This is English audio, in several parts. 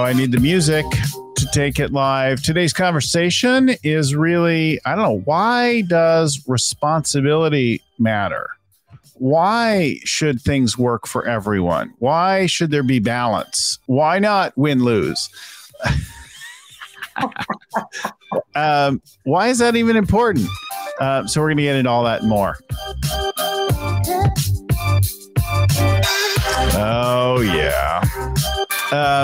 I need the music to take it live. Today's conversation is really, I don't know, why does responsibility matter? Why should things work for everyone? Why should there be balance? Why not win-lose? Why is that even important? So we're going to get into all that and more. Oh, yeah.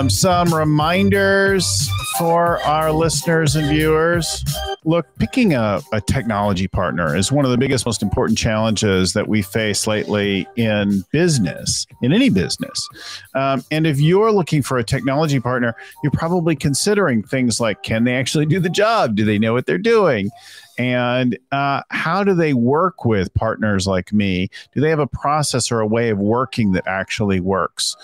Some reminders for our listeners and viewers. Look, picking a technology partner is one of the biggest, most important challenges that we face lately in business, in any business. And if you're looking for a technology partner, you're probably considering things like, can they actually do the job? Do they know what they're doing? And how do they work with partners like me? Do they have a process or a way of working that actually works?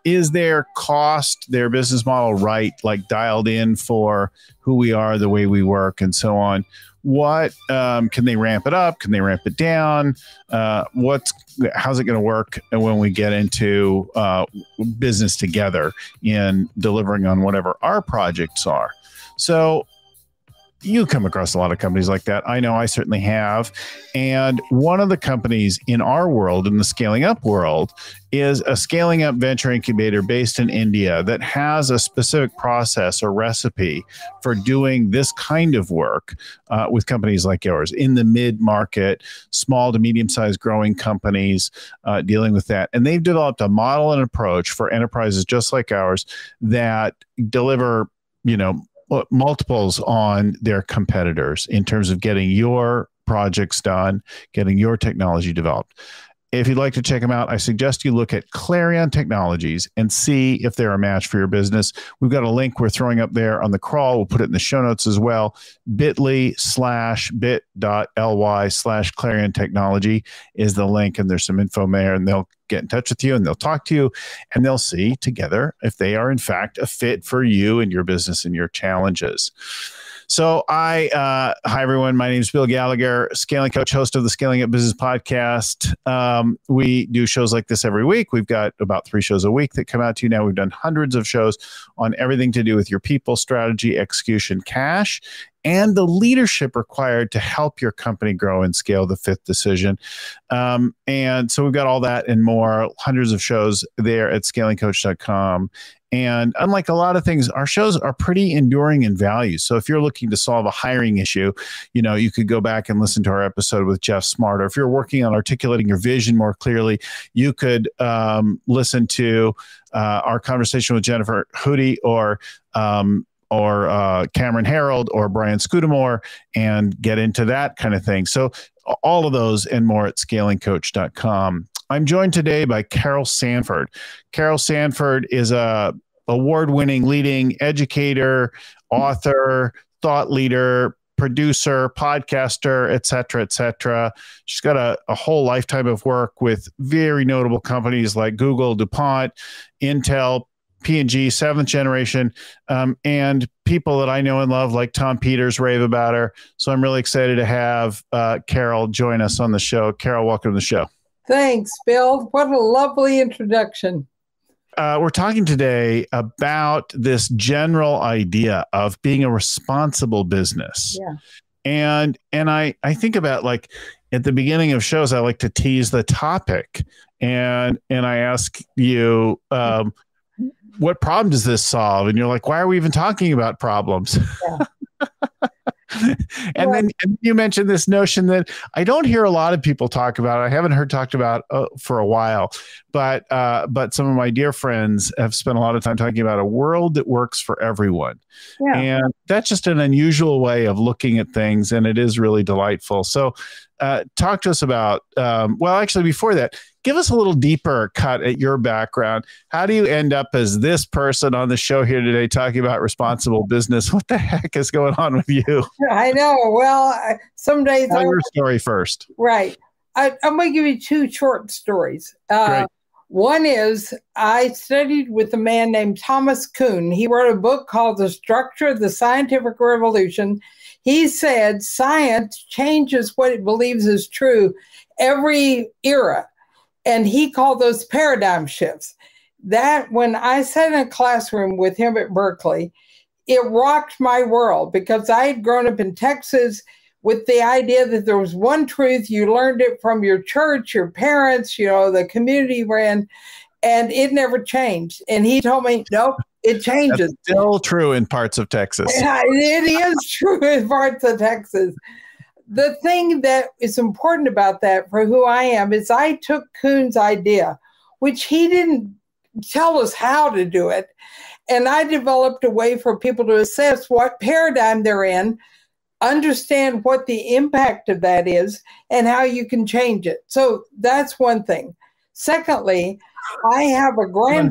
Is their cost, their business model right, like dialed in for who we are, the way we work, and so on? What can they ramp it up? Can they ramp it down? How's it going to work when we get into business together in delivering on whatever our projects are? So you come across a lot of companies like that. I know I certainly have. And one of the companies in our world, in the scaling up world, is a scaling up venture incubator based in India that has a specific process or recipe for doing this kind of work with companies like yours in the mid-market, small to medium-sized growing companies dealing with that. And they've developed a model and approach for enterprises just like ours that deliver, multiples on their competitors in terms of getting your projects done, getting your technology developed. If you'd like to check them out, I suggest you look at Clarion Technologies and see if they're a match for your business. We've got a link we're throwing up there on the crawl. We'll put it in the show notes as well. bit.ly/Clarion Technology is the link, and there's some info there, and they'll get in touch with you and they'll talk to you and they'll see together if they are in fact a fit for you and your business and your challenges. So hi everyone. My name is Bill Gallagher, scaling coach, host of the Scaling Up Business podcast. We do shows like this every week. We've got about 3 shows a week that come out to you now. We've done hundreds of shows on everything to do with your people, strategy, execution, cash, and the leadership required to help your company grow and scale, the 5th decision. And so we've got all that and more, hundreds of shows there at scalingcoach.com. And unlike a lot of things, our shows are pretty enduring in value. So if you're looking to solve a hiring issue, you could go back and listen to our episode with Jeff Smart. Or if you're working on articulating your vision more clearly, you could listen to our conversation with Jennifer Hootie or Cameron Harold or Brian Scudamore and get into that kind of thing. So all of those and more at scalingcoach.com. I'm joined today by Carol Sanford. Carol Sanford is a award-winning leading educator, author, thought leader, producer, podcaster, et cetera, et cetera. She's got a whole lifetime of work with very notable companies like Google, DuPont, Intel, P&G, 7th generation, and people that I know and love like Tom Peters rave about her. So I'm really excited to have Carol join us on the show. Carol, welcome to the show. Thanks, Bill. What a lovely introduction. We're talking today about this general idea of being a responsible business. Yeah. And I think about, like, at the beginning of shows, I like to tease the topic. And I ask you, what problem does this solve? And you're like, why are we even talking about problems? Yeah. And then you mentioned this notion that I don't hear a lot of people talk about. I haven't heard talked about for a while, but some of my dear friends have spent a lot of time talking about a world that works for everyone. Yeah. And that's just an unusual way of looking at things, and it is really delightful. So talk to us about, actually before that, give us a little deeper cut at your background. How do you end up as this person on the show here today talking about responsible business? What the heck is going on with you? I know. Well, some days... Tell your story first. Right. I'm going to give you 2 short stories. Great. One is I studied with a man named Thomas Kuhn. He wrote a book called The Structure of the Scientific Revolution. He said science changes what it believes is true every era. And he called those paradigm shifts. that when I sat in a classroom with him at Berkeley, it rocked my world because I had grown up in Texas with the idea that there was one truth. You learned it from your church, your parents, the community you ran, and it never changed. And he told me, nope, it changes. That's still true in parts of Texas. It is true in parts of Texas. The thing that is important about that for who I am is I took Kuhn's idea, which he didn't tell us how to do it, and I developed a way for people to assess what paradigm they're in, understand what the impact of that is, and how you can change it. So that's one thing. Secondly, I have one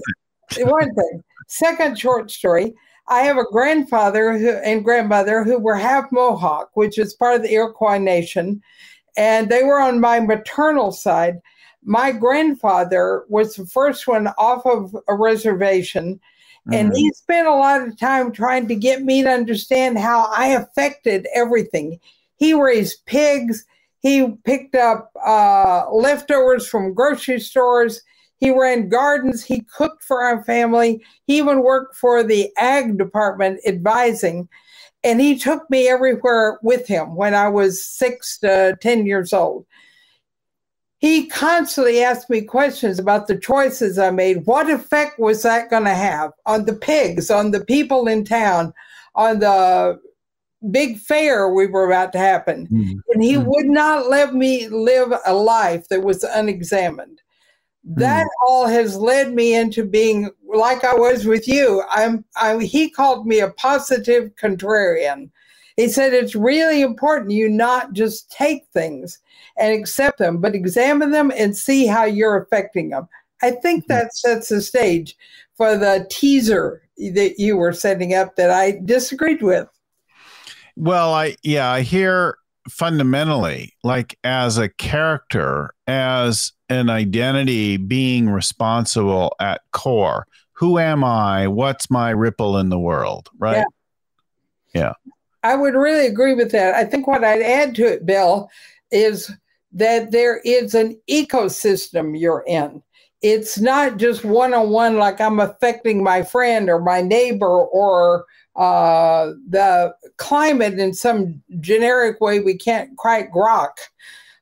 thing. Second short story. I have a grandfather and grandmother who were half Mohawk, which is part of the Iroquois Nation, and they were on my maternal side. My grandfather was the first one off of a reservation, and he spent a lot of time trying to get me to understand how I affected everything. He raised pigs. He picked up leftovers from grocery stores. He ran gardens. He cooked for our family. He even worked for the ag department advising. And he took me everywhere with him when I was 6 to 10 years old. He constantly asked me questions about the choices I made. What effect was that going to have on the pigs, on the people in town, on the big fair we were about to happen? And he would not let me live a life that was unexamined. That all has led me into being like I was with you. He called me a positive contrarian. He said it's really important you not just take things and accept them, but examine them and see how you're affecting them. I think that sets the stage for the teaser that you were setting up that I disagreed with. Well, I hear fundamentally, like as a character, as an identity being responsible at core. Who am I? What's my ripple in the world? Right? Yeah. I would really agree with that. I think what I'd add to it, Bill, is that there is an ecosystem you're in. It's not just one-on-one, like I'm affecting my friend or my neighbor or the climate in some generic way we can't quite grok.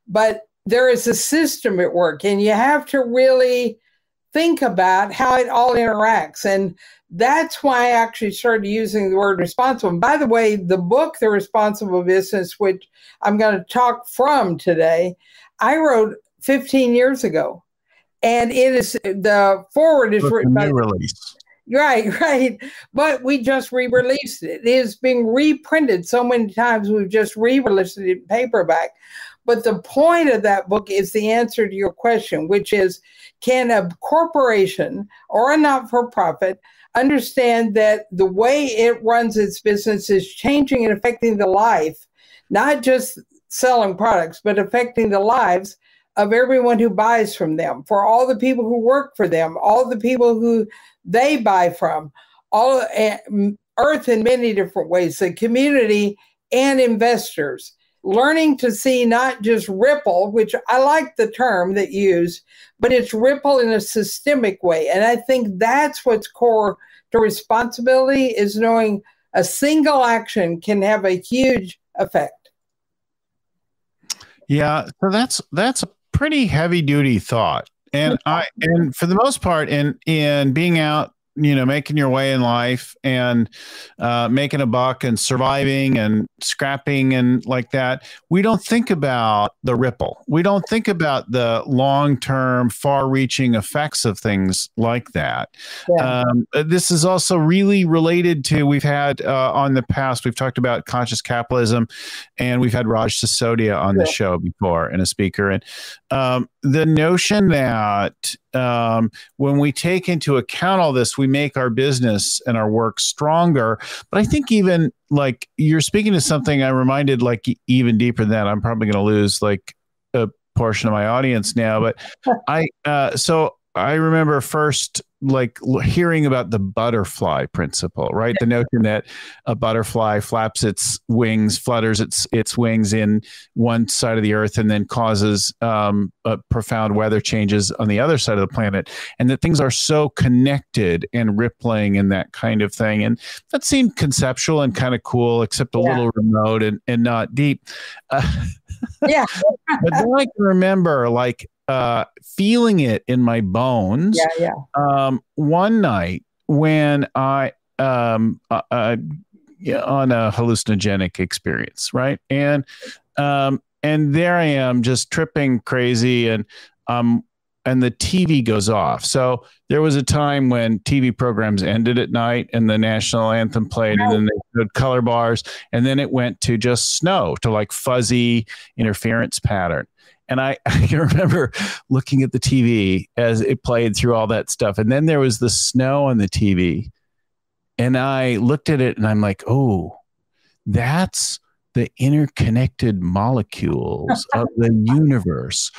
But there is a system at work, and you have to really think about how it all interacts. And that's why I actually started using the word responsible. And by the way, the book, The Responsible Business, which I'm going to talk from today, I wrote 15 years ago. And it is, the forward is written by... release. Right. But we just re-released it. It is being reprinted so many times, we've just re-released it in paperback. But the point of that book is the answer to your question, which is, can a corporation or a not-for-profit understand that the way it runs its business is changing and affecting the life, not just selling products, but affecting the lives of everyone who buys from them, for all the people who work for them, all the people who they buy from, all Earth in many different ways, the community and investors. Learning to see not just ripple, which I like the term that you use, but it's ripple in a systemic way. And I think that's what's core to responsibility, is knowing a single action can have a huge effect. Yeah, so that's a pretty heavy duty thought. And for the most part, in being out, making your way in life and making a buck and surviving and scrapping and like that, we don't think about the ripple. We don't think about the long-term, far-reaching effects of things like that. Yeah. This is also really related to, we've had on the past, we've talked about conscious capitalism, and we've had Raj Sisodia on the show before and a speaker. And the notion that when we take into account all this, we make our business and our work stronger. But I think even like you're speaking to something, I'm reminded, like even deeper than that. I'm probably going to lose like a portion of my audience now. But so I remember first hearing about the butterfly principle, right? The notion that a butterfly flaps its wings, flutters its wings in one side of the earth, and then causes profound weather changes on the other side of the planet, and that things are so connected and rippling and that kind of thing. And that seemed conceptual and kind of cool, except a little remote and not deep. Yeah. But then I can remember feeling it in my bones. One night when I on a hallucinogenic experience, right? And there I am just tripping crazy, and the TV goes off. So there was a time when TV programs ended at night and the national anthem played, and then they did color bars, and then it went to just snow, to like fuzzy interference pattern. And I can remember looking at the TV as it played through all that stuff. And then there was the snow on the TV. And I looked at it and I'm like, oh, that's the interconnected molecules of the universe.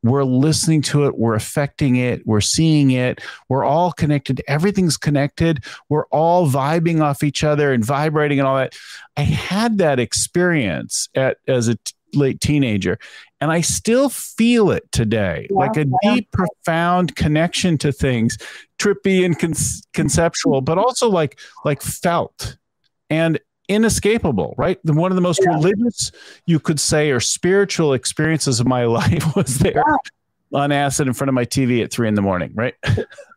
We're listening to it. We're affecting it. We're seeing it. We're all connected. Everything's connected. We're all vibing off each other and vibrating and all that. I had that experience as a late teenager, and I still feel it today, like a deep, profound connection to things, trippy and conceptual, but also like felt and inescapable, right? One of the most religious, you could say, or spiritual experiences of my life was there on acid in front of my TV at 3 a.m, right?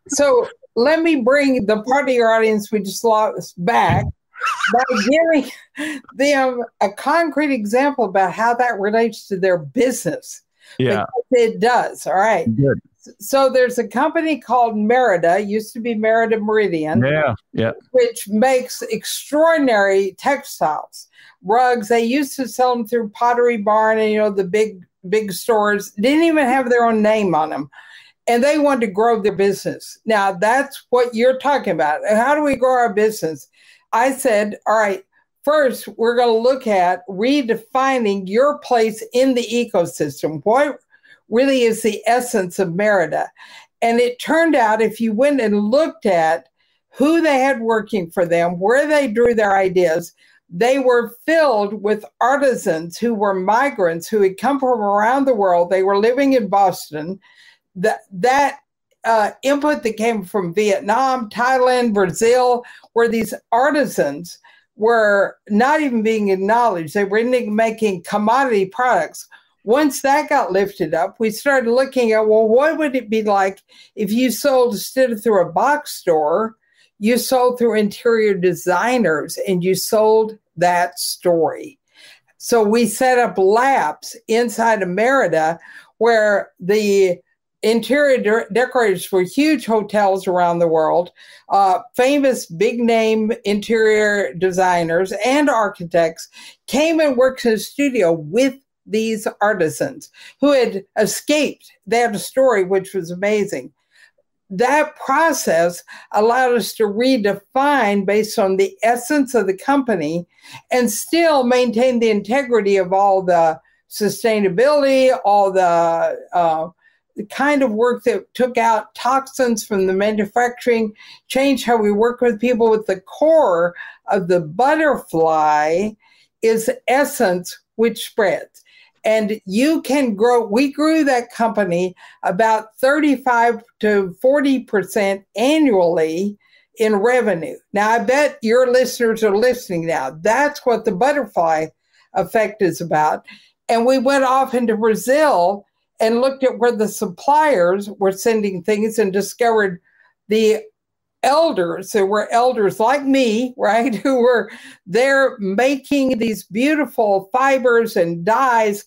So let me bring the part of your audience we just lost back by giving them a concrete example about how that relates to their business. Yeah, because it does. All right. Good. So there's a company called Merida, used to be Merida Meridian, which makes extraordinary textiles, rugs. They used to sell them through Pottery Barn and, the big stores. Didn't even have their own name on them. And they wanted to grow their business. Now, that's what you're talking about. How do we grow our business? I said, all right, first, we're going to look at redefining your place in the ecosystem. What really is the essence of Merida? And it turned out, if you went and looked at who they had working for them, where they drew their ideas, they were filled with artisans who were migrants who had come from around the world. They were living in Boston. That input that came from Vietnam, Thailand, Brazil, where these artisans were not even being acknowledged. They were making commodity products. Once that got lifted up, we started looking at, well, what would it be like if you sold, instead of through a box store, you sold through interior designers and you sold that story. So we set up labs inside of Merida where the interior decorators for huge hotels around the world, famous big name interior designers and architects came and worked in the studio with these artisans who had escaped. They had a story which was amazing. That process allowed us to redefine based on the essence of the company and still maintain the integrity of all the sustainability, all the kind of work that took out toxins from the manufacturing, changed how we work with people. With the core of the butterfly is essence, which spreads. And you can grow, we grew that company about 35 to 40% annually in revenue. Now, I bet your listeners are listening now. That's what the butterfly effect is about. And we went off into Brazil and looked at where the suppliers were sending things and discovered the elders. There were elders like me, right, who were there making these beautiful fibers and dyes,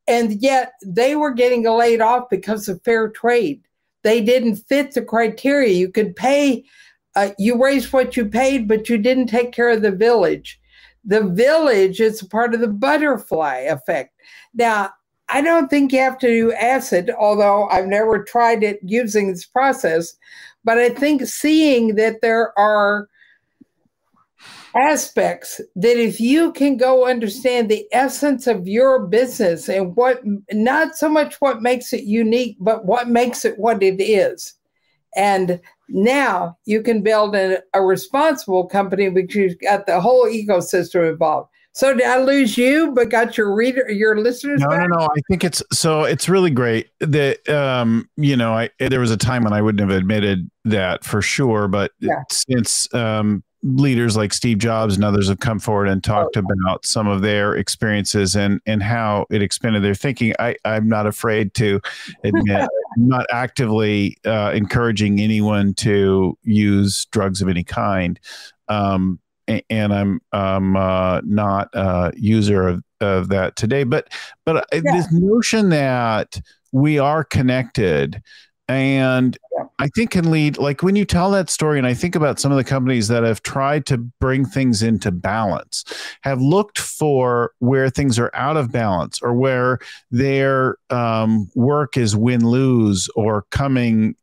and yet they were getting laid off because of fair trade. They didn't fit the criteria. You could pay, you raised what you paid, but you didn't take care of the village. The village is a part of the butterfly effect. Now, I don't think you have to do acid, although I've never tried it using this process. But I think seeing that there are aspects that if you can go understand the essence of your business and what, not so much what makes it unique, but what makes it what it is. And now you can build a responsible company because you've got the whole ecosystem involved. So did I lose you, but got your listeners back? No. I think it's really great that, there was a time when I wouldn't have admitted that for sure, but since, leaders like Steve Jobs and others have come forward and talked about some of their experiences and how it expanded their thinking, I'm not afraid to admit I'm not actively encouraging anyone to use drugs of any kind. And I'm not a user of that today. But this notion that we are connected, and I think can lead, like when you tell that story, and I think about some of the companies that have tried to bring things into balance, have looked for where things are out of balance or where their work is win-lose or coming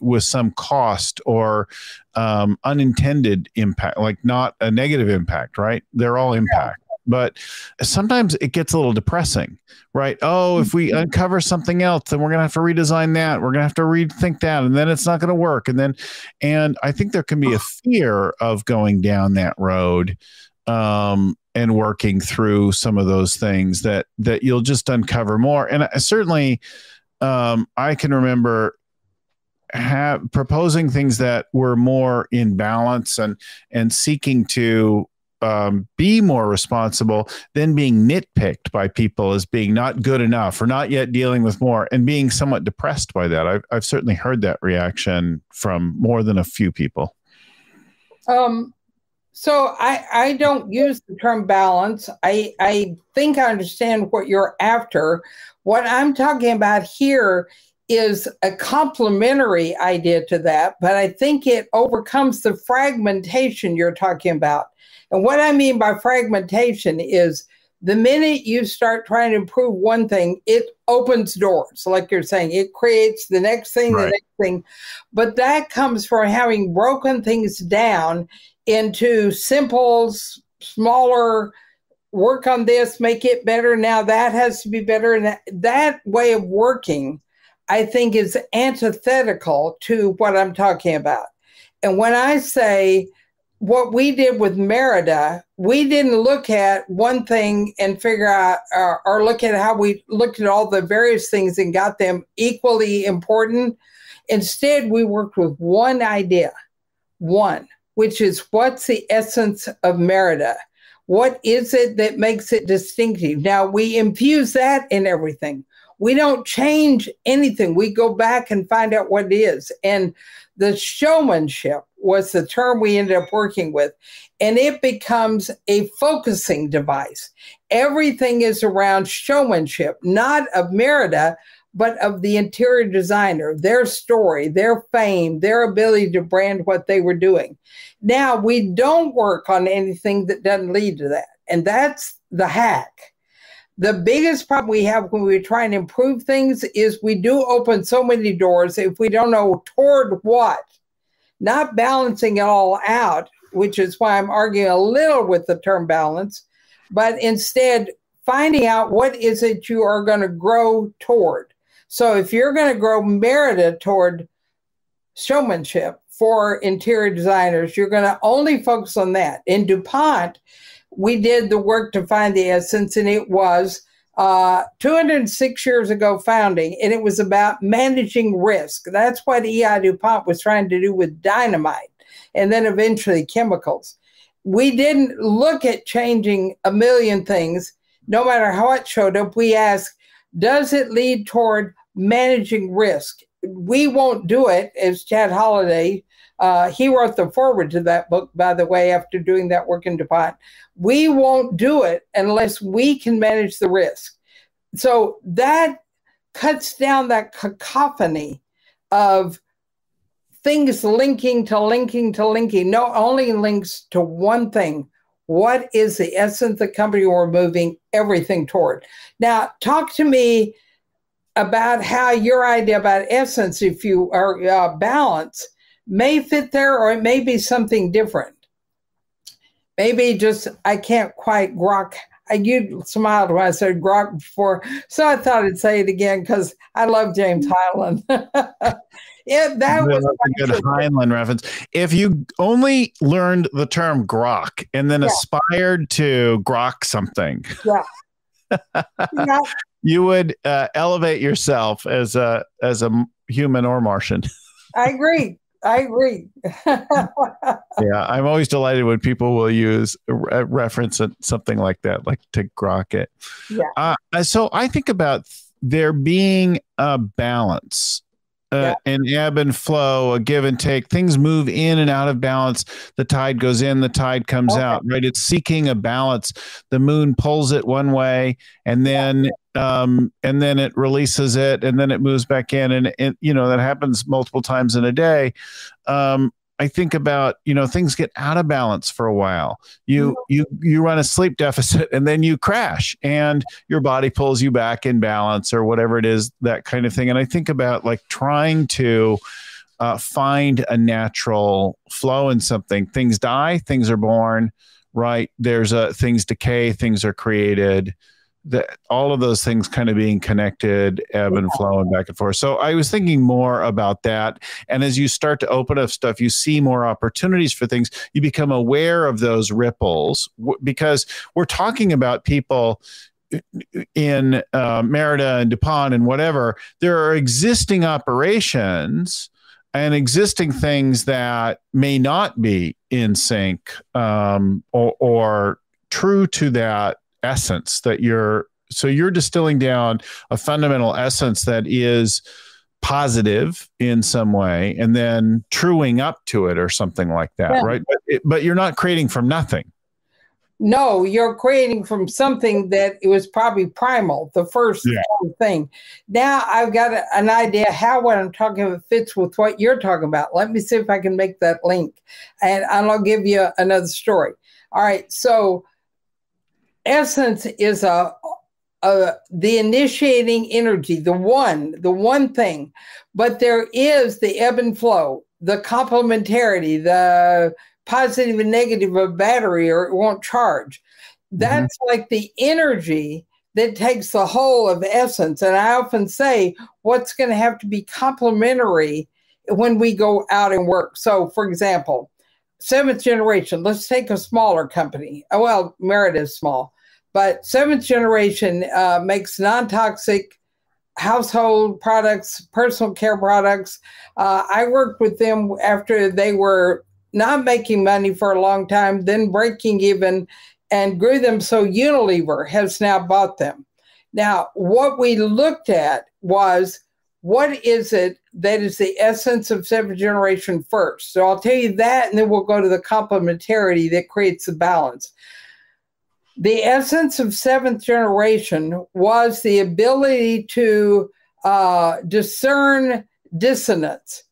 with some cost or unintended impact, like not a negative impact, right? They're all impact. But sometimes it gets a little depressing, right? Oh, if we uncover something else, then we're going to have to redesign that. We're going to have to rethink that. And then it's not going to work. And I think there can be a fear of going down that road and working through some of those things that you'll just uncover more. And certainly I can remember proposing things that were more in balance and seeking to be more responsible than being nitpicked by people as being not good enough or not yet dealing with more and being somewhat depressed by that. I've certainly heard that reaction from more than a few people. So I don't use the term balance. I think I understand what you're after. What I'm talking about here is a complementary idea to that, but I think it overcomes the fragmentation you're talking about. And what I mean by fragmentation is the minute you start trying to improve one thing, it opens doors. Like you're saying, it creates the next thing, the next thing. But that comes from having broken things down into simple, smaller, work on this, make it better. Now that has to be better. And that way of working, I think, is antithetical to what I'm talking about. And when I say what we did with Merida, we didn't look at one thing and figure out or look at how we looked at all the various things and got them equally important. Instead, we worked with one idea, which is what's the essence of Merida? What is it that makes it distinctive? Now, we infuse that in everything. We don't change anything. We go back and find out what it is. And the showmanship was the term we ended up working with. And it becomes a focusing device. Everything is around showmanship, not of Merida, but of the interior designer, their story, their fame, their ability to brand what they were doing. Now, we don't work on anything that doesn't lead to that. And that's the hack. The biggest problem we have when we try and improve things is we do open so many doors if we don't know toward what. Not balancing it all out, which is why I'm arguing a little with the term balance, but instead finding out what is it you are going to grow toward. So if you're going to grow Merida toward showmanship for interior designers, you're going to only focus on that. In DuPont, we did the work to find the essence, and it was 206 years ago founding, and it was about managing risk. That's what E.I. DuPont was trying to do with dynamite and then eventually chemicals. We didn't look at changing a million things, no matter how it showed up. We asked, does it lead toward managing risk? We won't do it, as Chad Holliday, he wrote the foreword to that book, by the way, after doing that work in DuPont. We won't do it unless we can manage the risk. So that cuts down that cacophony of things linking to linking to linking. No, only links to one thing. What is the essence of the company we're moving everything toward? Now, talk to me about how your idea about essence, if you are balance, may fit there, or it may be something different. Maybe just I can't quite grok You smiled when I said grok before, so I thought I'd say it again because I love James Hyland. That was a good Heinlein reference. If you only learned the term grok and then aspired to grok something, you would elevate yourself as a human or Martian. I agree. Yeah, I'm always delighted when people will use a reference at something like that, like to grok it. Yeah. So I think about there being a balance. An ebb and flow, a give and take. Things move in and out of balance. The tide goes in, the tide comes out, right? It's seeking a balance. The moon pulls it one way, and then it releases it, and then it moves back in, and that happens multiple times in a day. I think about, things get out of balance for a while. You run a sleep deficit and then you crash and your body pulls you back in balance or whatever it is, that kind of thing. And I think about like trying to find a natural flow in something. Things die, things are born, right? There's things decay, things are created. All of those things kind of being connected, ebb and flow and back and forth. So I was thinking more about that. And as you start to open up stuff, you see more opportunities for things. You become aware of those ripples because we're talking about people in Merida and DuPont and whatever. There are existing operations and existing things that may not be in sync or true to that essence that you're distilling down a fundamental essence that is positive in some way and then truing up to it or something like that, right? But you're not creating from nothing. No, you're creating from something that it was probably primal, the first thing. Now I've got an idea how what I'm talking about fits with what you're talking about. Let me see if I can make that link, and I'll give you another story. All right, so essence is the initiating energy, the one thing, but there is the ebb and flow, the complementarity, the positive and negative of a battery, or it won't charge. That's like the energy that takes the whole of essence. And I often say what's going to have to be complementary when we go out and work. So, for example, seventh generation, let's take a smaller company. Well, Merida is small. But seventh generation makes non-toxic household products, personal care products. I worked with them after they were not making money for a long time, then breaking even, and grew them so Unilever has now bought them. Now, what we looked at was, what is it that is the essence of seventh generation first? So I'll tell you that, and then we'll go to the complementarity that creates the balance. The essence of seventh generation was the ability to discern dissonance.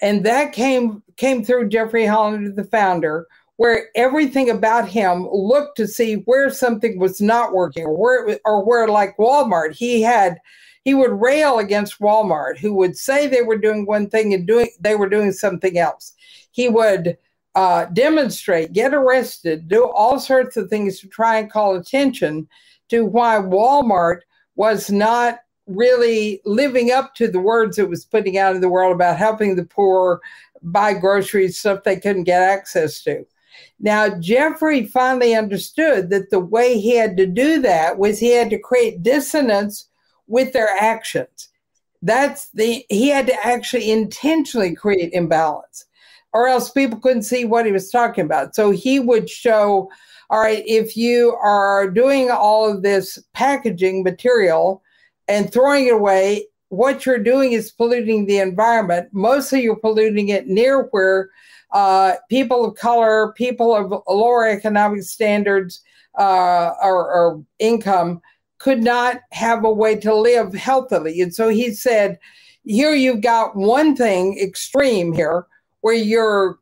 And that came through Jeffrey Hollander, the founder, where everything about him looked to see where something was not working, or where like Walmart, he would rail against Walmart, who would say they were doing one thing and they were doing something else. He would demonstrate, get arrested, do all sorts of things to try and call attention to why Walmart was not really living up to the words it was putting out in the world about helping the poor buy groceries, stuff they couldn't get access to. Now, Jeffrey finally understood that the way he had to do that was he had to create dissonance with their actions. He had to actually intentionally create imbalance, or else people couldn't see what he was talking about. So he would show, all right, if you are doing all of this packaging material and throwing it away, what you're doing is polluting the environment. Mostly you're polluting it near where people of color, people of lower economic standards or income could not have a way to live healthily. And so he said, here you've got one thing extreme here, where you're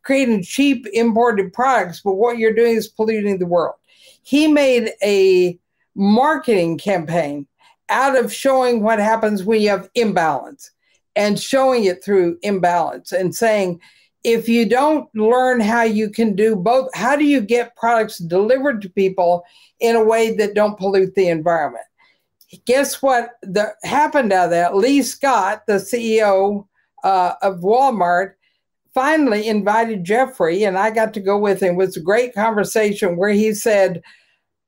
creating cheap imported products, but what you're doing is polluting the world. He made a marketing campaign out of showing what happens when you have imbalance, and showing it through imbalance, and saying, if you don't learn how you can do both, how do you get products delivered to people in a way that don't pollute the environment? Guess what happened out of that? Lee Scott, the CEO of Walmart, finally invited Jeffrey, and I got to go with him. It was a great conversation where he said,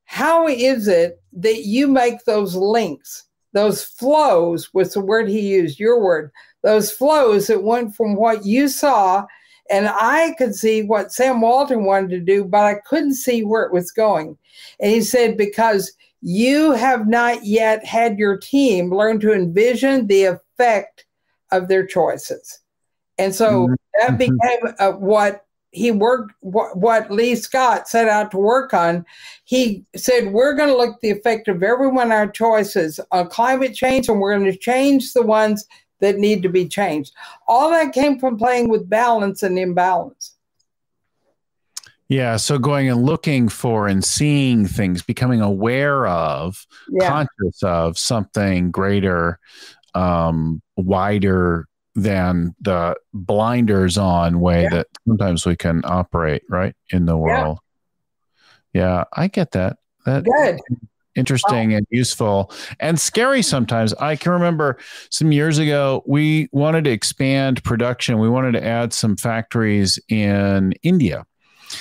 how is it that you make those links, those flows, was the word he used, your word, those flows that went from what you saw, and I could see what Sam Walton wanted to do, but I couldn't see where it was going. And he said, because you have not yet had your team learn to envision the effect of their choices. And so that became what Lee Scott set out to work on. He said, we're going to look at the effect of every one of our choices on climate change, and we're going to change the ones that need to be changed. All that came from playing with balance and imbalance. Yeah, so going and looking for and seeing things, becoming aware of, conscious of something greater, wider than the blinders on way that sometimes we can operate, right, in the world. Yeah, I get that. Good. Interesting and useful and scary sometimes. I can remember some years ago, we wanted to expand production. We wanted to add some factories in India.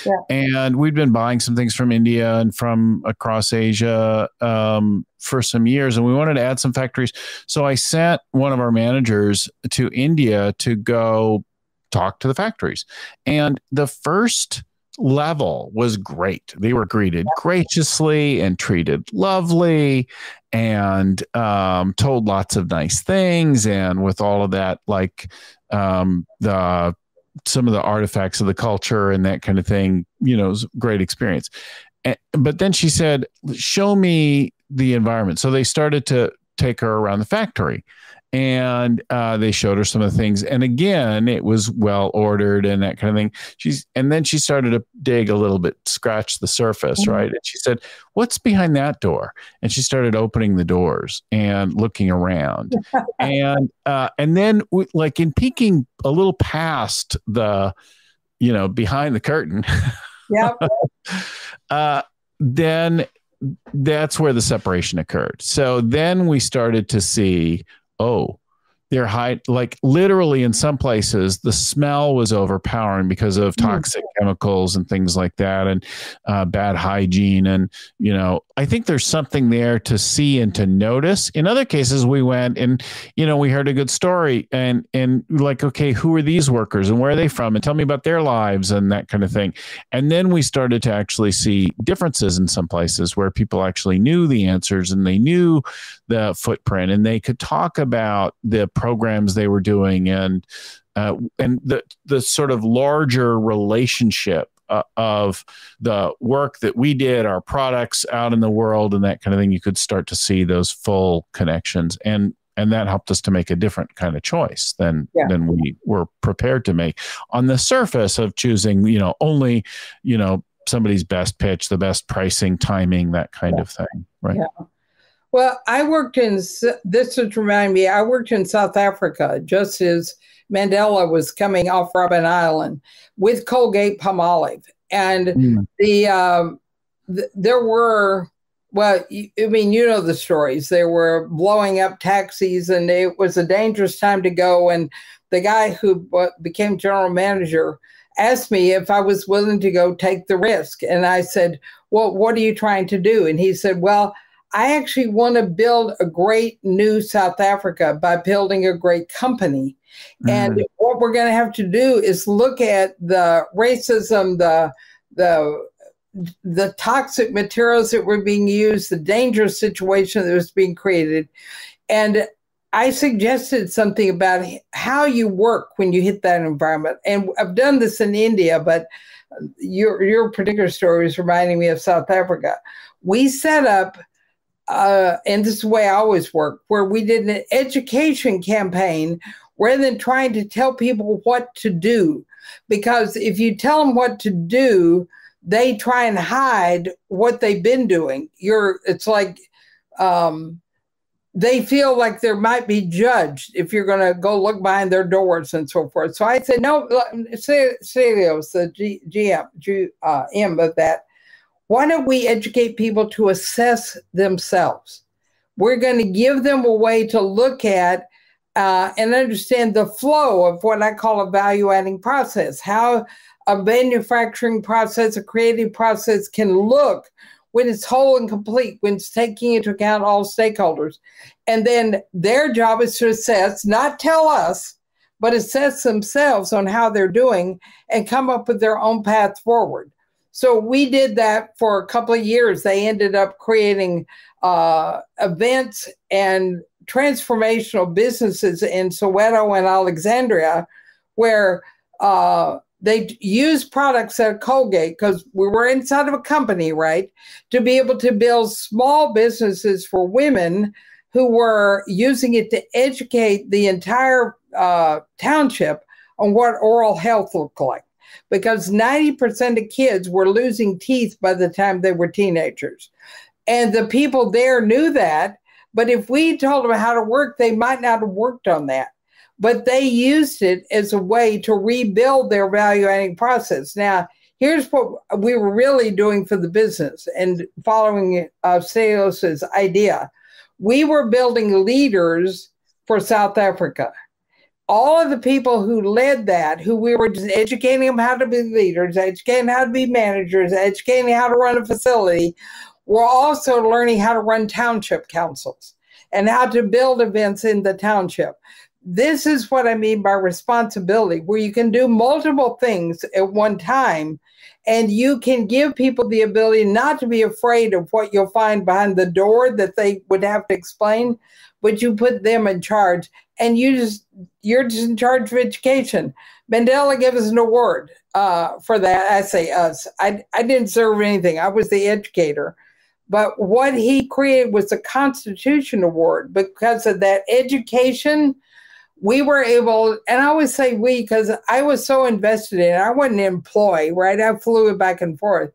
Yeah. And we'd been buying some things from India and from across Asia for some years, and we wanted to add some factories. So I sent one of our managers to India to go talk to the factories. And the first level was great. They were greeted graciously and treated lovely and told lots of nice things. And with all of that, like some of the artifacts of the culture and that kind of thing, you know, it was a great experience. But then she said, show me the environment. So they started to take her around the factory, and they showed her some of the things. And again, it was well ordered and that kind of thing. And then she started to dig a little bit, scratch the surface, right? And she said, what's behind that door? And she started opening the doors and looking around. And then like in peeking a little past the, you know, behind the curtain, then that's where the separation occurred. So then we started to see, they're high, like literally in some places, the smell was overpowering because of toxic chemicals and things like that, and bad hygiene. And, you know, I think there's something there to see and to notice. In other cases, we went and, you know, we heard a good story and like, okay, who are these workers and where are they from? And tell me about their lives and that kind of thing. And then we started to actually see differences in some places where people actually knew the answers and they knew the footprint and they could talk about the programs they were doing and the sort of larger relationship of the work that we did, our products out in the world and that kind of thing. You could start to see those full connections, and that helped us to make a different kind of choice than we were prepared to make on the surface of choosing, you know, only, you know, somebody's best pitch, the best pricing, timing, that kind of thing, right? Yeah. Well, I worked this would remind me, I worked in South Africa just as Mandela was coming off Robben Island with Colgate-Palmolive. And there were, well, I mean, you know the stories. They were blowing up taxis and it was a dangerous time to go. And the guy who became general manager asked me if I was willing to go take the risk. And I said, well, what are you trying to do? And he said, well, I actually want to build a great new South Africa by building a great company. And what we're going to have to do is look at the racism, the toxic materials that were being used, the dangerous situation that was being created. And I suggested something about how you work when you hit that environment. And I've done this in India, but your particular story is reminding me of South Africa. We set up and this is the way I always work, where we did an education campaign rather than trying to tell people what to do. Because if you tell them what to do, they try and hide what they've been doing. It's like they feel like they might be judged if you're going to go look behind their doors and so forth. So I said, no, Celios, the GM of that, why don't we educate people to assess themselves? We're going to give them a way to look at and understand the flow of what I call a value-adding process, how a manufacturing process, a creative process can look when it's whole and complete, when it's taking into account all stakeholders. And then their job is to assess, not tell us, but assess themselves on how they're doing and come up with their own path forward. So we did that for a couple of years. They ended up creating events and transformational businesses in Soweto and Alexandria, where they use products at Colgate, because we were inside of a company, right, to be able to build small businesses for women who were using it to educate the entire township on what oral health looked like. Because 90% of kids were losing teeth by the time they were teenagers. And the people there knew that, but if we told them how to work, they might not have worked on that. But they used it as a way to rebuild their value-adding process. Now, here's what we were really doing for the business and following Celios's idea. We were building leaders for South Africa. All of the people who led that, who we were just educating them how to be leaders, educating how to be managers, educating how to run a facility, were also learning how to run township councils and how to build events in the township. This is what I mean by responsibility, where you can do multiple things at one time, and you can give people the ability not to be afraid of what you'll find behind the door that they would have to explain, but you put them in charge, and you're just in charge of education. Mandela gave us an award for that. I say us. I didn't serve anything. I was the educator. But what he created was the Constitution Award. Because of that education, we were able, and I always say we because I was so invested in it. I wasn't an employee, right? I flew it back and forth.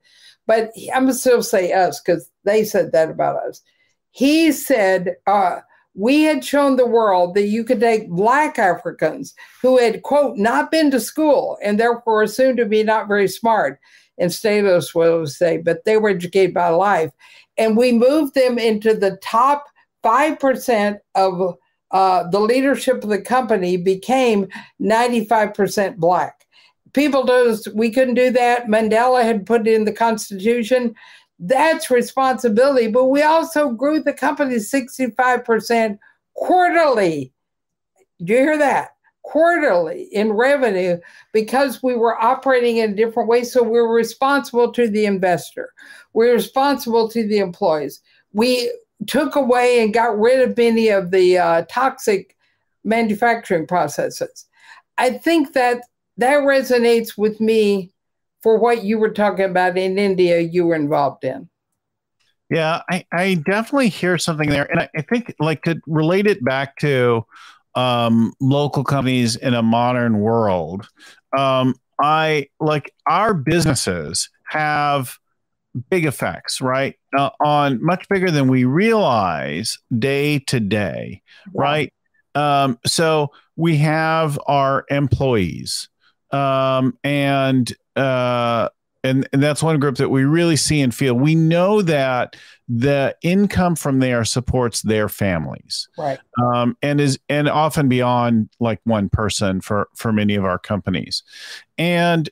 But I'm going to still say us because they said that about us. He said we had shown the world that you could take Black Africans who had, quote, not been to school and therefore assumed to be not very smart, and Stamos will say, but they were educated by life. And we moved them into the top 5% of the leadership of the company became 95% Black. People told us we couldn't do that. Mandela had put it in the Constitution. That's responsibility. But we also grew the company 65% quarterly. Do you hear that? Quarterly in revenue, because we were operating in a different way. So we were responsible to the investor. We were responsible to the employees. We took away and got rid of many of the toxic manufacturing processes. I think that resonates with me for what you were talking about in India you were involved in. Yeah, I definitely hear something there. And I think like to relate it back to local companies in a modern world, I like our businesses have big effects, right? On much bigger than we realize day to day, right? So we have our employees, and that's one group that we really see and feel. We know that the income from there supports their families, right? And often beyond like one person for many of our companies, and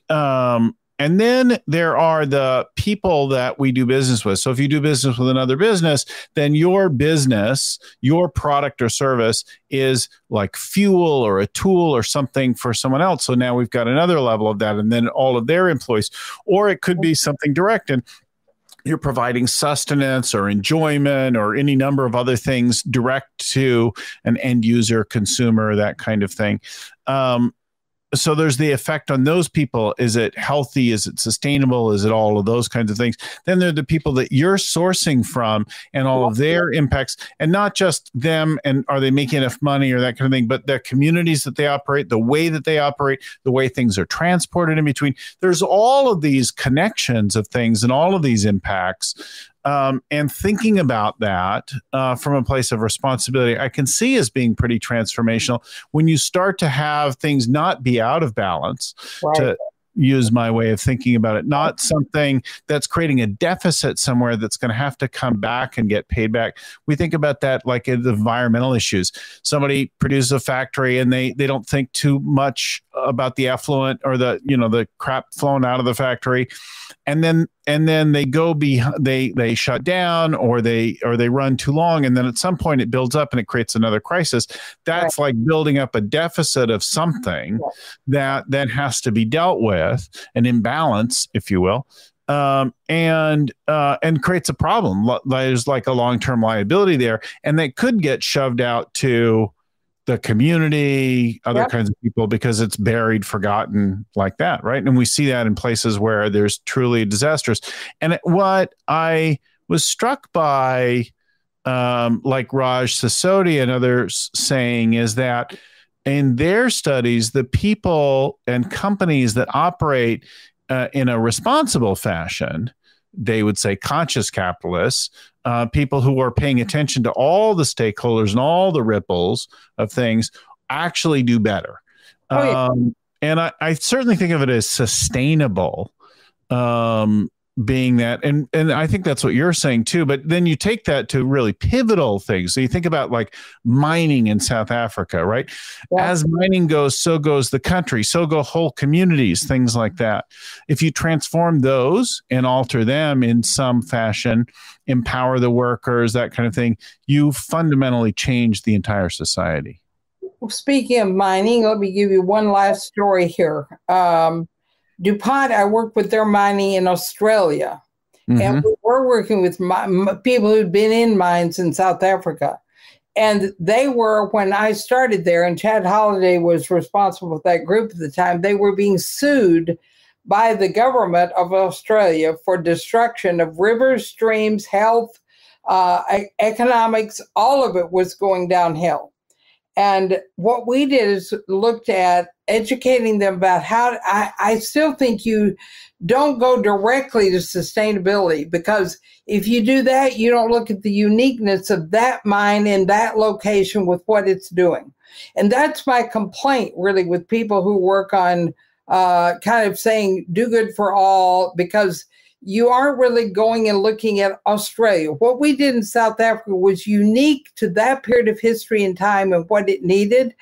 then there are the people that we do business with. So if you do business with another business, then your business, your product or service is like fuel or a tool or something for someone else. So now we've got another level of that, and then all of their employees, or it could be something direct. And you're providing sustenance or enjoyment or any number of other things direct to an end user, consumer, that kind of thing. So there's the effect on those people. Is it healthy? Is it sustainable? Is it all of those kinds of things? Then there are the people that you're sourcing from and all of their impacts, and not just them and are they making enough money or that kind of thing, but the communities that they operate, the way that they operate, the way things are transported in between. There's all of these connections of things and all of these impacts And thinking about that from a place of responsibility, I can see as being pretty transformational when you start to have things not be out of balance, Right. to use my way of thinking about it, not something that's creating a deficit somewhere that's going to have to come back and get paid back. We think about that like in the environmental issues. Somebody produces a factory and they don't think too much about the effluent or the crap flowing out of the factory. And then they they shut down or they run too long. And then at some point it builds up and it creates another crisis. That's like building up a deficit of something that then has to be dealt with, an imbalance, if you will, and creates a problem. There's like a long-term liability there, and that could get shoved out to the community, other kinds of people, because it's buried, forgotten like that, right? And we see that in places where there's truly disastrous. And what I was struck by, like Raj Sisodia and others saying, is that in their studies, the people and companies that operate in a responsible fashion, they would say conscious capitalists, people who are paying attention to all the stakeholders and all the ripples of things, actually do better. And I certainly think of it as sustainable, being that, and I think that's what you're saying too. But then you take that to really pivotal things. So you think about like mining in South Africa, right? As mining goes, so goes the country, so go whole communities, things like that. If you transform those and alter them in some fashion, empower the workers, that kind of thing, you fundamentally change the entire society. Well, speaking of mining, let me give you one last story here. DuPont, I worked with their mining in Australia, and we were working with people who'd been in mines in South Africa. And they were, when I started there, and Chad Holliday was responsible for that group at the time, they were being sued by the government of Australia for destruction of rivers, streams, health, economics. All of it was going downhill. And what we did is looked at educating them about how, I still think you don't go directly to sustainability, because if you do that, you don't look at the uniqueness of that mine in that location with what it's doing. And that's my complaint really with people who work on kind of saying do good for all, because you aren't really going and looking at Australia. What we did in South Africa was unique to that period of history and time and what it needed,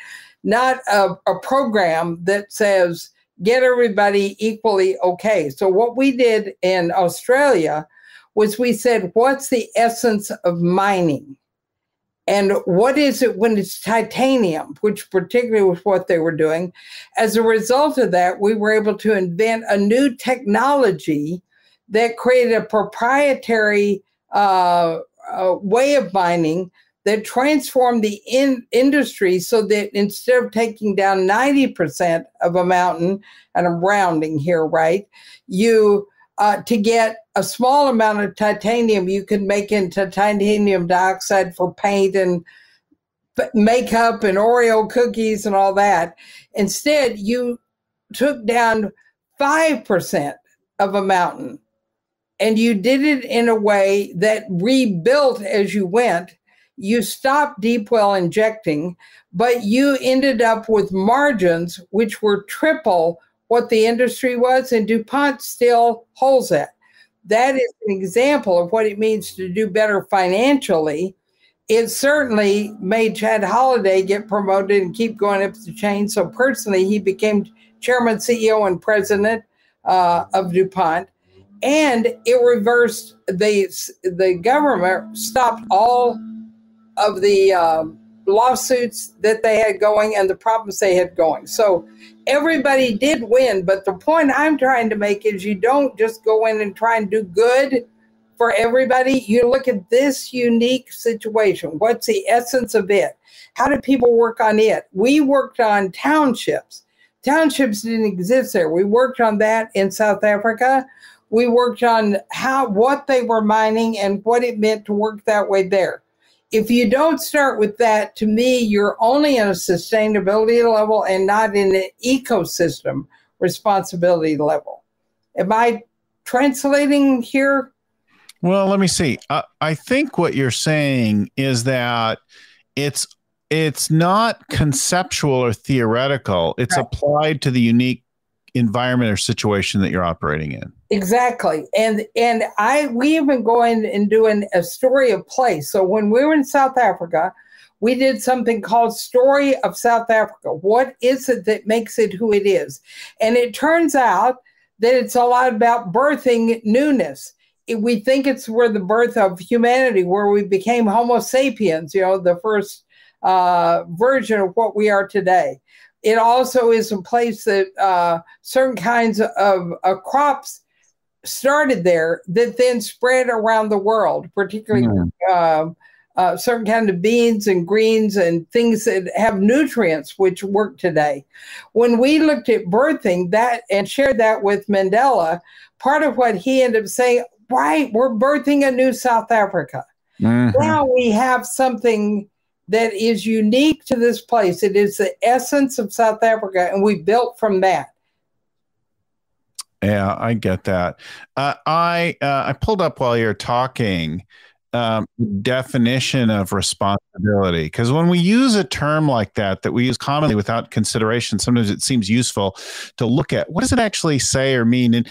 not a program that says get everybody equally okay. So what we did in Australia was we said, what's the essence of mining? And what is it when it's titanium, which particularly was what they were doing. As a result of that, we were able to invent a new technology that created a proprietary way of mining that transformed the industry so that instead of taking down 90% of a mountain, and I'm rounding here, right, you to get a small amount of titanium, you could make into titanium dioxide for paint and makeup and Oreo cookies and all that. Instead, you took down 5% of a mountain, and you did it in a way that rebuilt as you went. You stopped deep well injecting, but you ended up with margins which were triple what the industry was, and DuPont still holds that. That is an example of what it means to do better financially. It certainly made Chad Holliday get promoted and keep going up the chain. So personally, he became chairman, CEO, and president of DuPont. And it reversed, the government stopped all of the lawsuits that they had going and the problems they had going. So everybody did win. But the point I'm trying to make is you don't just go in and try and do good for everybody. You look at this unique situation. What's the essence of it? How do people work on it? We worked on townships. Townships didn't exist there. We worked on that in South Africa. We worked on what they were mining and what it meant to work that way there. If you don't start with that, to me, you're only on a sustainability level and not in an ecosystem responsibility level. Am I translating here? Well, let me see. I think what you're saying is that it's it's not conceptual or theoretical. It's Right. applied to the unique environment or situation that you're operating in. Exactly. And we even go in and doing a story of place. So when we were in South Africa, we did something called Story of South Africa. What is it that makes it who it is? And it turns out that it's a lot about birthing newness. We think it's where the birth of humanity, where we became Homo sapiens, the first version of what we are today. It also is a place that certain kinds of crops started there that then spread around the world, particularly certain kind of beans and greens and things that have nutrients which work today. When we looked at birthing that and shared that with Mandela, part of what he ended up saying, right, we're birthing a new South Africa. Now we have something that is unique to this place. It is the essence of South Africa, and we built from that. Yeah, I get that. I pulled up while you're talking definition of responsibility, because when we use a term like that we use commonly without consideration, sometimes it seems useful to look at what does it actually say or mean. And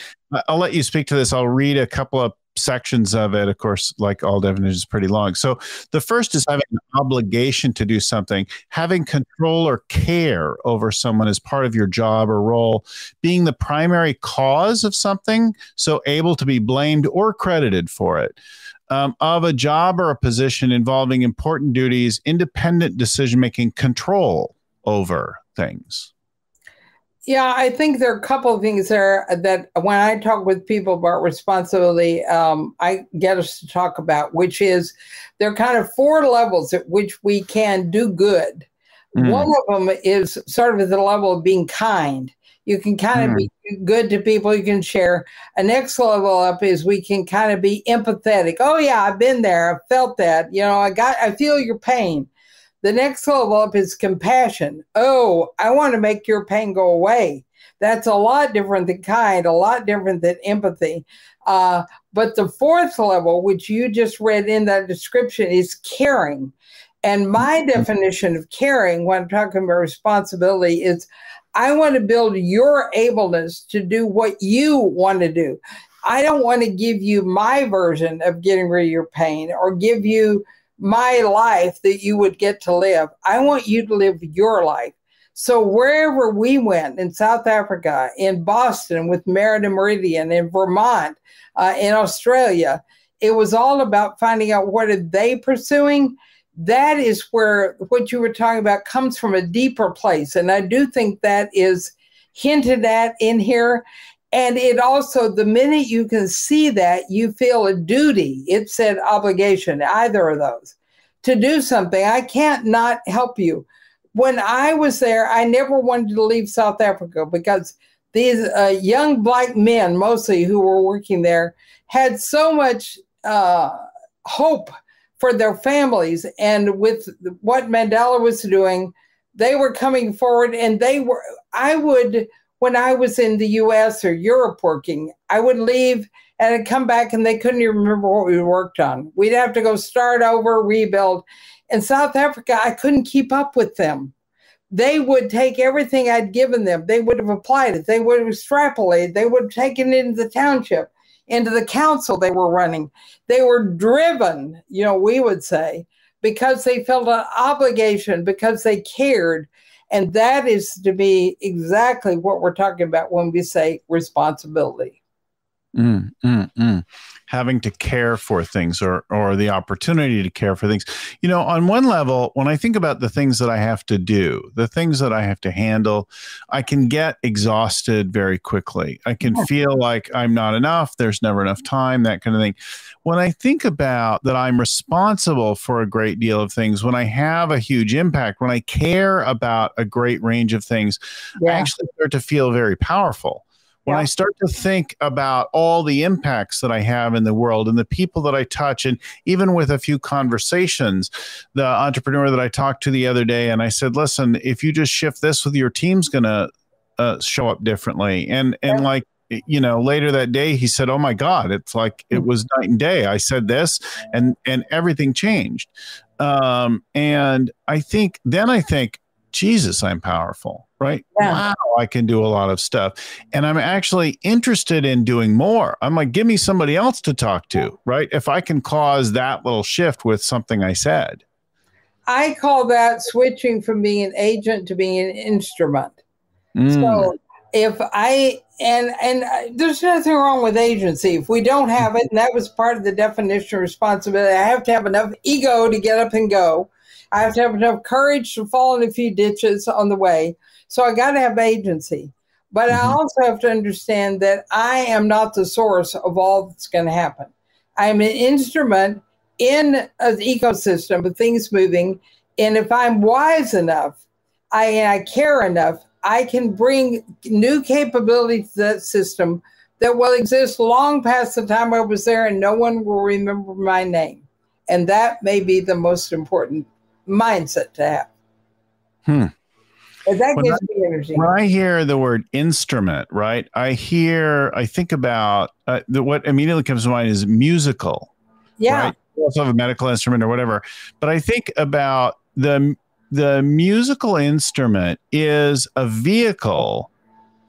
I'll let you speak to this. I'll read a couple of sections of it. Of course, like all definitions, is pretty long. So the first is having an obligation to do something, having control or care over someone as part of your job or role, being the primary cause of something, so able to be blamed or credited for it. Of a job or a position involving important duties, independent decision-making, control over things. Yeah, I think there are a couple of things there that when I talk with people about responsibility, I get us to talk about, which is there are kind of 4 levels at which we can do good. One of them is sort of at the level of being kind. You can kind of be good to people, you can share. A next level up is we can kind of be empathetic. Oh yeah, I've been there, I felt that. I feel your pain. The next level up is compassion. Oh, I want to make your pain go away. That's a lot different than kind, a lot different than empathy. But the 4th level, which you just read in that description, is caring. And my definition of caring when I'm talking about responsibility is I want to build your ableness to do what you want to do. I don't want to give you my version of getting rid of your pain or give you my life that you would get to live. I want you to live your life. So wherever we went, in South Africa, in Boston with Merit and Meridian, in Vermont, in Australia, it was all about finding out what are they pursuing. That is where what you were talking about comes from a deeper place. And I do think that is hinted at in here. And it also, the minute you can see that, you feel a duty. It said obligation, either of those, to do something. I can't not help you. When I was there, I never wanted to leave South Africa because these young Black men, mostly who were working there, had so much hope for their families. And with what Mandela was doing, they were coming forward, and when I was in the US or Europe working, I would leave and I'd come back and they couldn't even remember what we worked on. We'd have to go start over, rebuild. In South Africa, I couldn't keep up with them. They would take everything I'd given them. They would have applied it. They would have extrapolated. They would have taken it into the township, into the council they were running. They were driven, we would say, because they felt an obligation, because they cared. And that is to be exactly what we're talking about when we say responsibility. Having to care for things or the opportunity to care for things. On one level, when I think about the things that I have to do, the things that I have to handle, I can get exhausted very quickly. I can feel like I'm not enough. There's never enough time, that kind of thing. When I think about that I'm responsible for a great deal of things, when I have a huge impact, when I care about a great range of things, I actually start to feel very powerful. When I start to think about all the impacts that I have in the world and the people that I touch, and even with a few conversations, the entrepreneur that I talked to the other day, and I said, listen, if you just shift this with your team's going to show up differently. And like later that day, he said, "Oh my God, it's like it was night and day. I said this and everything changed." And I think, Jesus, I'm powerful, right? Yeah. Wow, I can do a lot of stuff. And I'm actually interested in doing more. I'm like, give me somebody else to talk to, right? If I can cause that little shift with something I said. I call that switching from being an agent to being an instrument. So if there's nothing wrong with agency. If we don't have it, and that was part of the definition of responsibility, I have to have enough ego to get up and go. I have to have enough courage to fall in a few ditches on the way. So I got to have agency. But I also have to understand that I am not the source of all that's going to happen. I'm an instrument in an ecosystem of things moving. And if I'm wise enough, I care enough, I can bring new capabilities to that system that will exist long past the time I was there, and no one will remember my name. And that may be the most important mindset to have. And that gives me energy. When I hear the word instrument, right, I think about what immediately comes to mind is musical. Yeah. Right? You also have a medical instrument or whatever. But I think about the musical instrument is a vehicle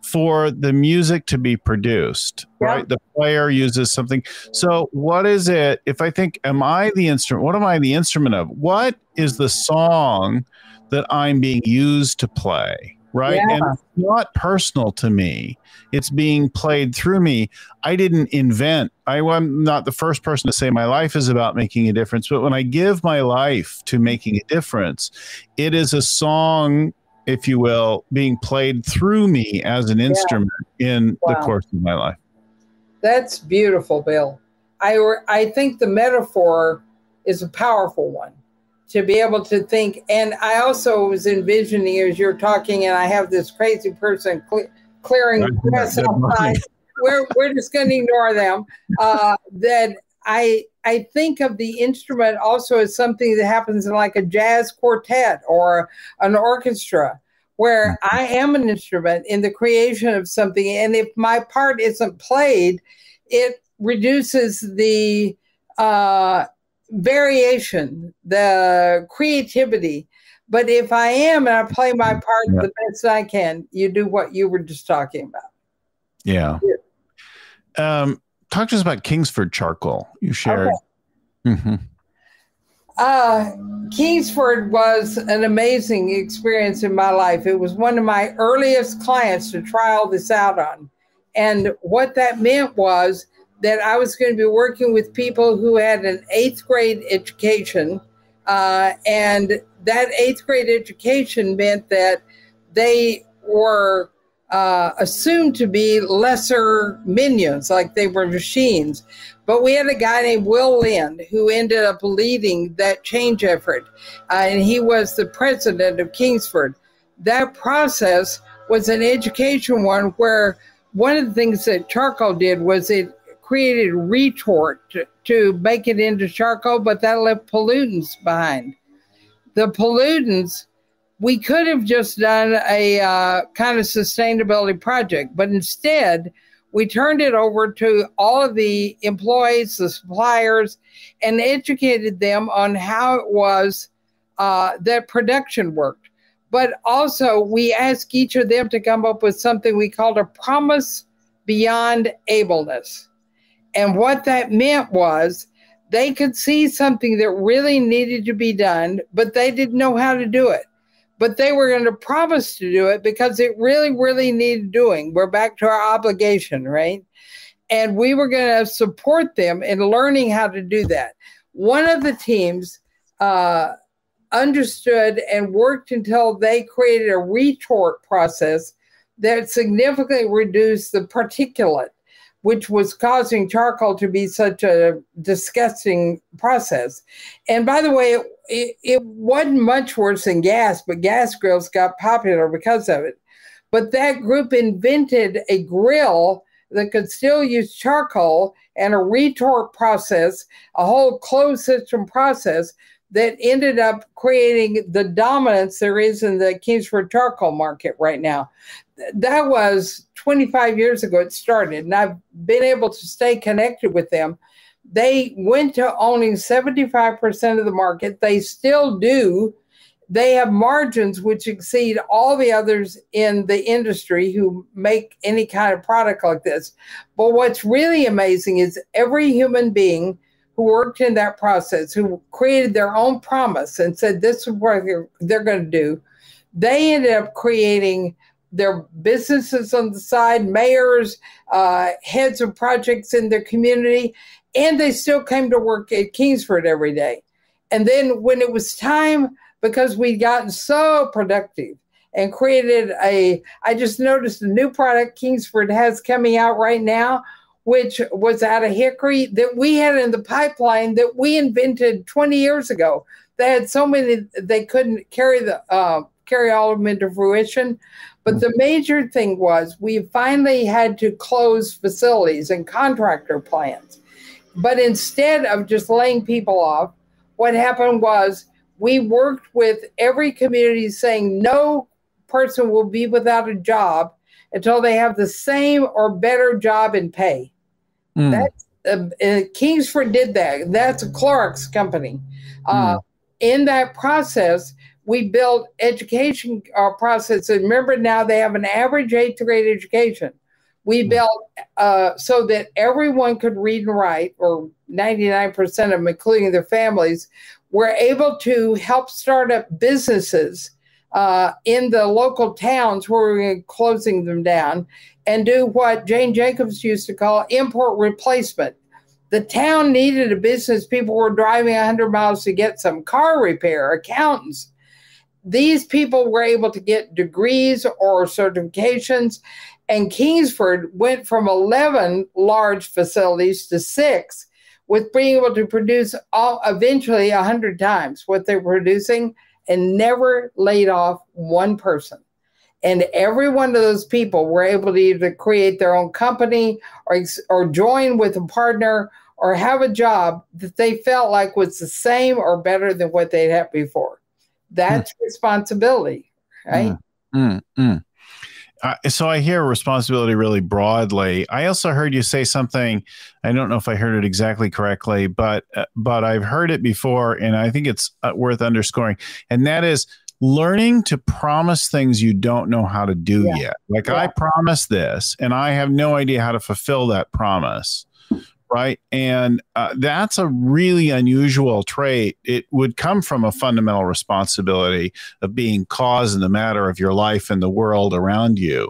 for the music to be produced, right? The player uses something. So what is it? If I think, am I the instrument? What am I the instrument of? What is the song that I'm being used to play, right? Yeah. And it's not personal to me. It's being played through me. I didn't invent. I'm not the first person to say my life is about making a difference. But when I give my life to making a difference, it is a song, if you will, being played through me as an instrument in the course of my life. That's beautiful, Bill. I think the metaphor is a powerful one to be able to think. And I also was envisioning as you're talking, and I have this crazy person clearing press outside. We're just going to ignore them. That I think of the instrument also as something that happens in like a jazz quartet or an orchestra, where I am an instrument in the creation of something. And if my part isn't played, it reduces the variation, the creativity. But if I am and I play my part the best I can, you do what you were just talking about. Yeah. Talk to us about Kingsford Charcoal. You shared. Okay. Kingsford was an amazing experience in my life. It was one of my earliest clients to try all this out on. And what that meant was that I was going to be working with people who had an 8th grade education. And that 8th grade education meant that they were assumed to be lesser minions, like they were machines. But we had a guy named Will Lind who ended up leading that change effort. And he was the president of Kingsford. That process was an education one where one of the things that charcoal did was it created retort to make it into charcoal, but that left pollutants behind. The pollutants, we could have just done a kind of sustainability project, but instead we turned it over to all of the employees, the suppliers, and educated them on how it was that production worked. But also we asked each of them to come up with something we called a promise beyond ableness. And what that meant was they could see something that really needed to be done, but they didn't know how to do it. But they were going to promise to do it because it really, really needed doing. We're back to our obligation, right? And we were going to support them in learning how to do that. One of the teams understood and worked until they created a retort process that significantly reduced the particulate, which was causing charcoal to be such a disgusting process. And by the way, it wasn't much worse than gas, but gas grills got popular because of it. But that group invented a grill that could still use charcoal and a retort process, a whole closed system process that ended up creating the dominance there is in the Kingsford Charcoal market right now. That was 25 years ago it started, and I've been able to stay connected with them. They went to owning 75% of the market. They still do. They have margins which exceed all the others in the industry who make any kind of product like this. But what's really amazing is every human being who worked in that process, who created their own promise and said this is what they're going to do, they ended up creating their businesses on the side, mayors, heads of projects in their community, and they still came to work at Kingsford every day. And then when it was time, because we'd gotten so productive and created I just noticed a new product Kingsford has coming out right now, which was out of hickory that we had in the pipeline that we invented 20 years ago. They had so many, they couldn't carry all of them into fruition. But the major thing was we finally had to close facilities and contractor plants. But instead of just laying people off, what happened was we worked with every community saying no person will be without a job until they have the same or better job and pay. That's Kingsford did that. That's a Clorox company. In that process, we built education process. And remember now they have an average 8th grade education. We built so that everyone could read and write, or 99% of them, including their families, were able to help start up businesses in the local towns where we were closing them down and do what Jane Jacobs used to call import replacement. The town needed a business. People were driving 100 miles to get some car repair, accountants. These people were able to get degrees or certifications, and Kingsford went from 11 large facilities to 6, with being able to produce eventually 100 times what they were producing, and never laid off one person. And every one of those people were able to either create their own company or join with a partner or have a job that they felt like was the same or better than what they'd had before. That's responsibility, right? So I hear responsibility really broadly. I also heard you say something, I don't know if I heard it exactly correctly, but I've heard it before, and I think it's worth underscoring. And that is learning to promise things you don't know how to do yet. Like I promise this, and I have no idea how to fulfill that promise. Right. And that's a really unusual trait. It would come from a fundamental responsibility of being cause in the matter of your life and the world around you.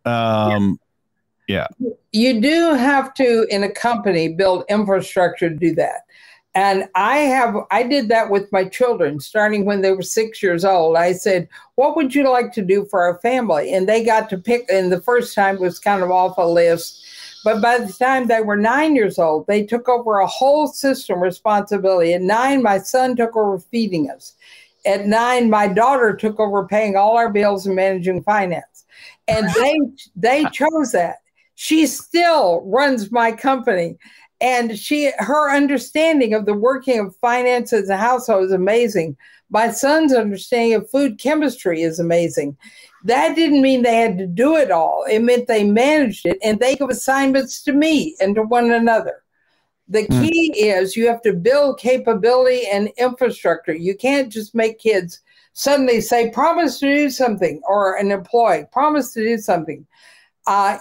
You do have to, in a company, build infrastructure to do that. And I did that with my children, starting when they were 6 years old. I said, what would you like to do for our family? And they got to pick, and the first time it was kind of off a list. But by the time they were 9 years old, they took over a whole system responsibility. At 9, my son took over feeding us. At 9, my daughter took over paying all our bills and managing finance. And they chose that. She still runs my company. And her understanding of the working of finances and household is amazing. My son's understanding of food chemistry is amazing. That didn't mean they had to do it all. It meant they managed it, and they give assignments to me and to one another. The key is you have to build capability and infrastructure. You can't just make kids suddenly say, promise to do something, or an employee, promise to do something.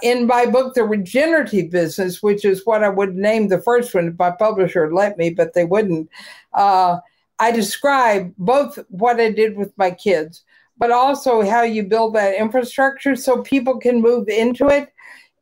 In my book, The Regenerative Business, which is what I would name the first one if my publisher would let me, but they wouldn't, I describe both what I did with my kids, but also how you build that infrastructure so people can move into it.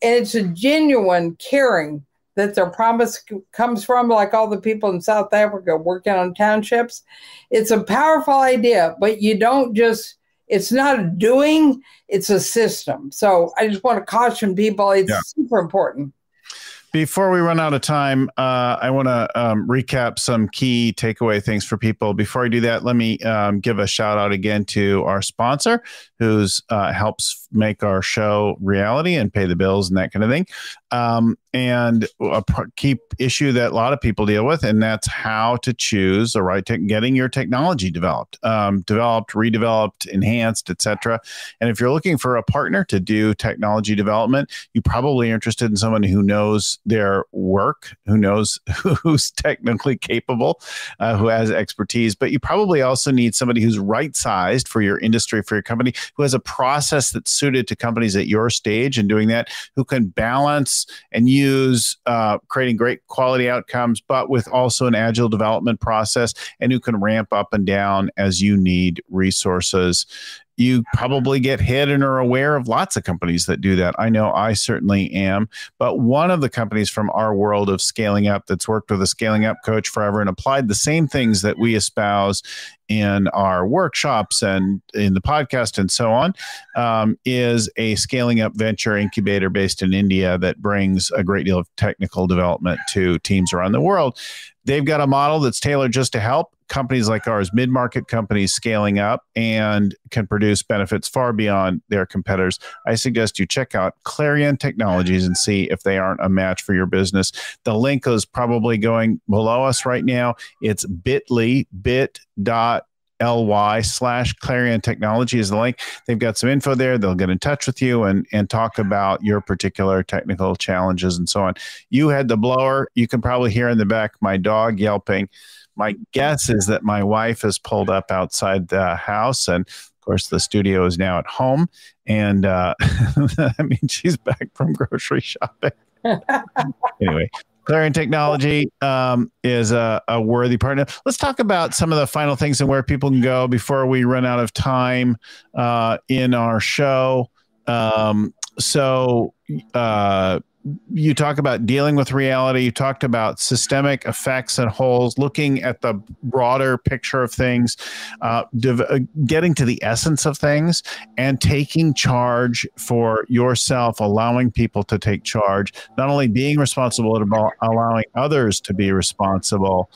And it's a genuine caring that their promise comes from, like all the people in South Africa working on townships. It's a powerful idea, but you don't just, it's not a doing, it's a system. So I just want to caution people, it's super important. Before we run out of time, I want to recap some key takeaway things for people. Before I do that, let me give a shout out again to our sponsor, who's helps make our show reality and pay the bills and that kind of thing. And a key issue that a lot of people deal with, and that's how to choose the right getting your technology developed, redeveloped, enhanced, etc. And if you're looking for a partner to do technology development, you probably are interested in someone who knows their work, who's technically capable, who has expertise. But you probably also need somebody who's right-sized for your industry, for your company, who has a process that's suited to companies at your stage and doing that, who can balance and use creating great quality outcomes, but with also an agile development process, and who can ramp up and down as you need resources. You probably get hit and are aware of lots of companies that do that. I know I certainly am. But one of the companies from our world of scaling up that's worked with a scaling up coach forever and applied the same things that we espouse in our workshops and in the podcast and so on, is a scaling up venture incubator based in India that brings a great deal of technical development to teams around the world. They've got a model that's tailored just to help companies like ours, mid-market companies scaling up, and can produce benefits far beyond their competitors. I suggest you check out Clarion Technologies and see if they aren't a match for your business. The link is probably going below us right now. It's bit.ly/Clarion Technology is the link. They've got some info there. They'll get in touch with you and talk about your particular technical challenges and so on. You had the blower. You can probably hear in the back my dog yelping. My guess is that my wife has pulled up outside the house, and of course the studio is now at home, and I mean, she's back from grocery shopping. Anyway, Clarion Technology is a worthy partner. Let's talk about some of the final things and where people can go before we run out of time in our show. You talk about dealing with reality. You talked about systemic effects and wholes, looking at the broader picture of things, getting to the essence of things, and taking charge for yourself, allowing people to take charge, not only being responsible, but allowing others to be responsible,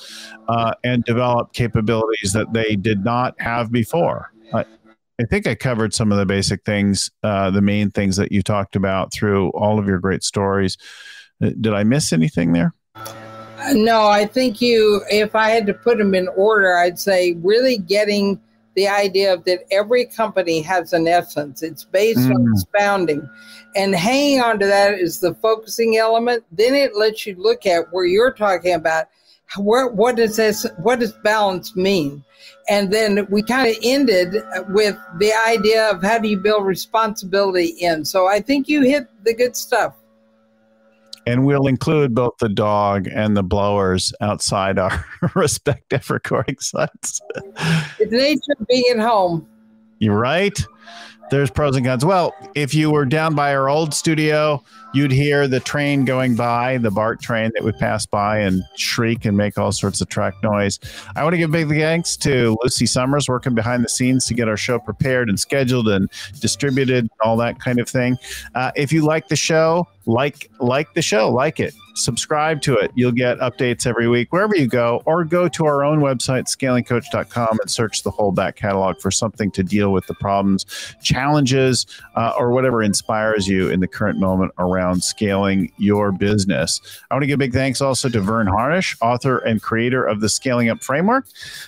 and develop capabilities that they did not have before. I think I covered some of the basic things, the main things that you talked about through all of your great stories. Did I miss anything there? No, I think if I had to put them in order, I'd say really getting the idea of that every company has an essence. It's based on its founding. And hanging on to that is the focusing element. Then it lets you look at where you're talking about what does balance mean? And then we kind of ended with the idea of how do you build responsibility in. So I think you hit the good stuff. And we'll include both the dog and the blowers outside our respective recording sites. It's nature of being at home. You're right. There's pros and cons. Well, if you were down by our old studio, you'd hear the train going by, the BART train that would pass by and shriek and make all sorts of track noise. I want to give big thanks to Lucy Summers, working behind the scenes to get our show prepared and scheduled and distributed, all that kind of thing. If you like the show, like the show, like it. Subscribe to it. You'll get updates every week wherever you go, or go to our own website, scalingcoach.com, and search the whole back catalog for something to deal with the problems, challenges, or whatever inspires you in the current moment around scaling your business. I want to give big thanks also to Vern Harnish, author and creator of the Scaling Up Framework,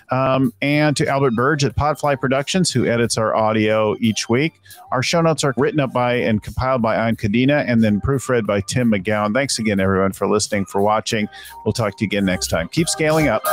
and to Albert Burge at Podfly Productions, who edits our audio each week. Our show notes are written up by and compiled by Ann Cadena and then proofread by Tim McGowan. Thanks again, everyone, for listening, for watching. We'll talk to you again next time. Keep scaling up.